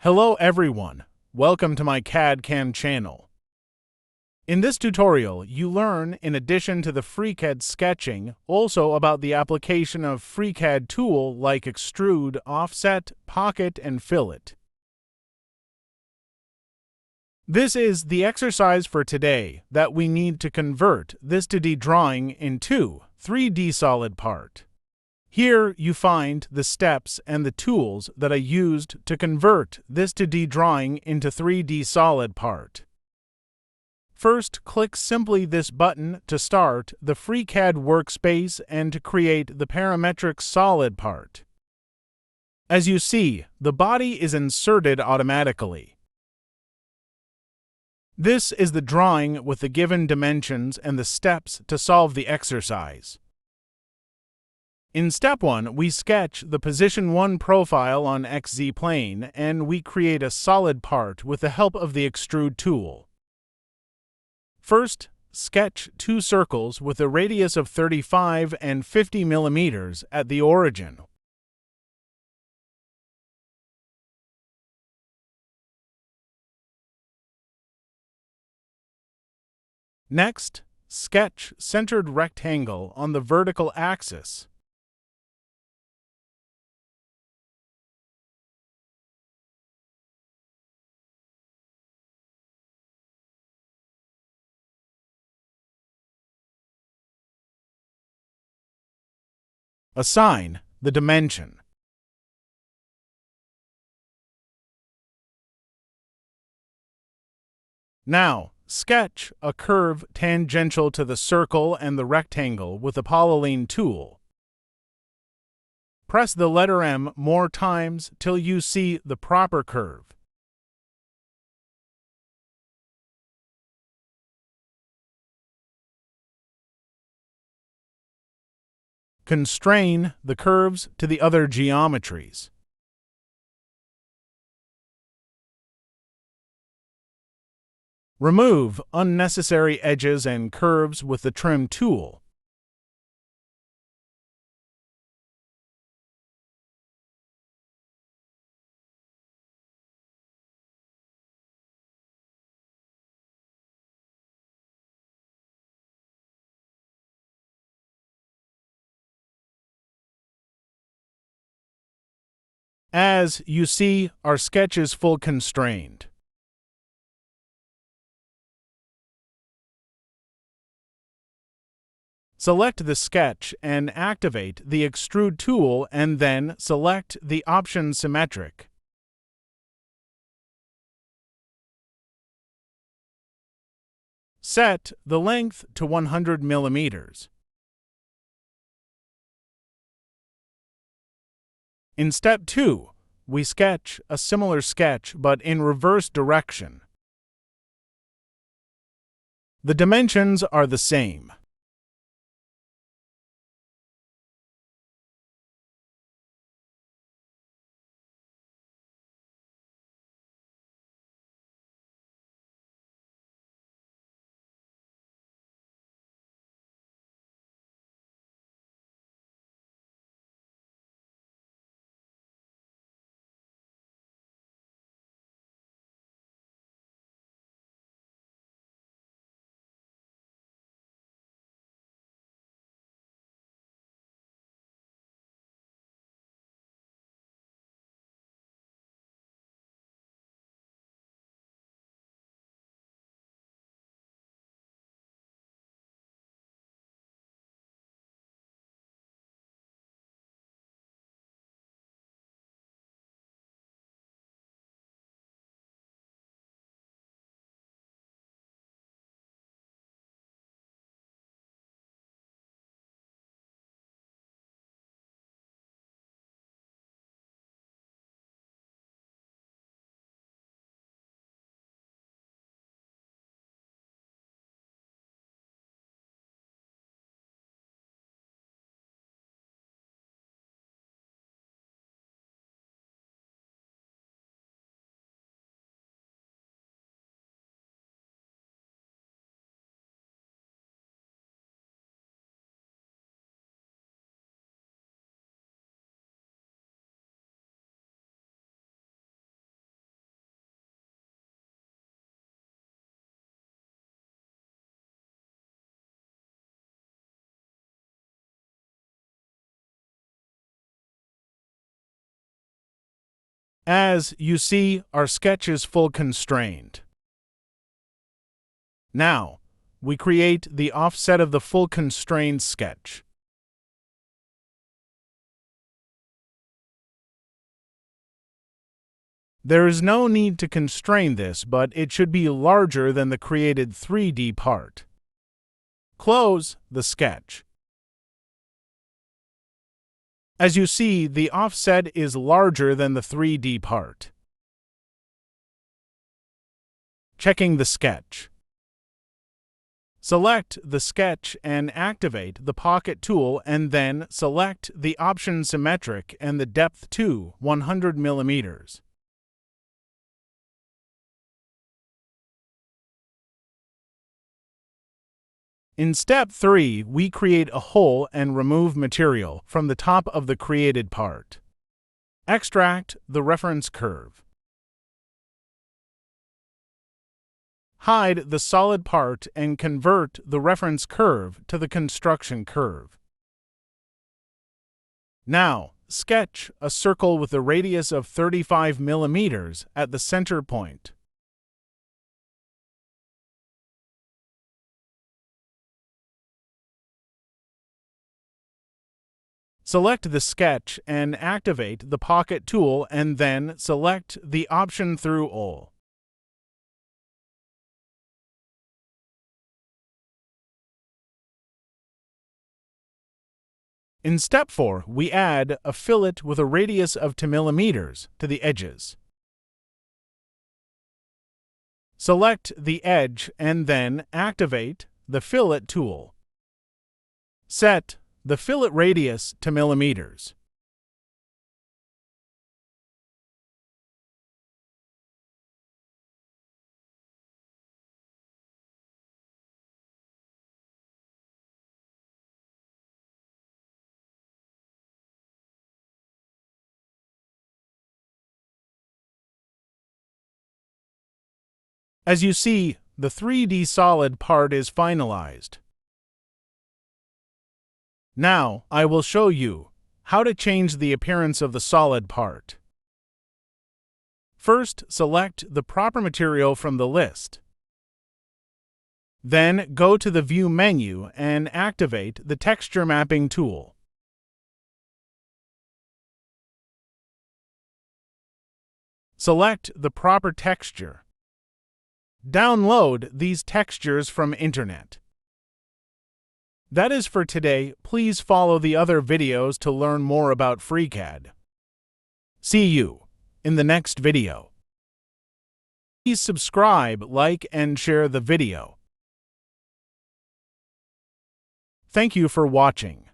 Hello everyone, welcome to my CAD/CAM channel. In this tutorial, you learn, in addition to the FreeCAD sketching, also about the application of FreeCAD tool like Extrude, Offset, Pocket, and Fillet. This is the exercise for today that we need to convert this 2D drawing into 3D solid part. Here you find the steps and the tools that I used to convert this 2D drawing into 3D solid part. First, click simply this button to start the FreeCAD workspace and to create the parametric solid part. As you see, the body is inserted automatically. This is the drawing with the given dimensions and the steps to solve the exercise. In step 1, we sketch the position 1 profile on XZ plane and we create a solid part with the help of the Extrude tool. First, sketch 2 circles with a radius of 35 and 50 millimeters at the origin. Next, sketch centered rectangle on the vertical axis. Assign the dimension. Now, sketch a curve tangential to the circle and the rectangle with the polyline tool. Press the letter M more times till you see the proper curve. Constrain the curves to the other geometries. Remove unnecessary edges and curves with the Trim tool. As you see, our sketch is full constrained. Select the sketch and activate the Extrude tool and then select the option Symmetric. Set the length to 100 millimeters. In step 2, we sketch a similar sketch but in reverse direction. The dimensions are the same. As you see, our sketch is full constrained. Now, we create the offset of the full constrained sketch. There is no need to constrain this, but it should be larger than the created 3D part. Close the sketch. As you see, the offset is larger than the 3D part. Checking the sketch. Select the sketch and activate the Pocket tool, and then select the option Symmetric and the depth to 100 mm. In step 3, we create a hole and remove material from the top of the created part. Extract the reference curve. Hide the solid part and convert the reference curve to the construction curve. Now, sketch a circle with a radius of 35 mm at the center point. Select the sketch and activate the Pocket tool, and then select the option through all. In step 4, we add a fillet with a radius of 2 mm to the edges. Select the edge and then activate the Fillet tool. Set the fillet radius to millimeters. As you see, the 3D solid part is finalized. Now, I will show you how to change the appearance of the solid part. First, select the proper material from the list. Then, go to the View menu and activate the Texture Mapping tool. Select the proper texture. Download these textures from internet. That is for today. Please follow the other videos to learn more about FreeCAD. See you in the next video. Please subscribe, like, and share the video. Thank you for watching.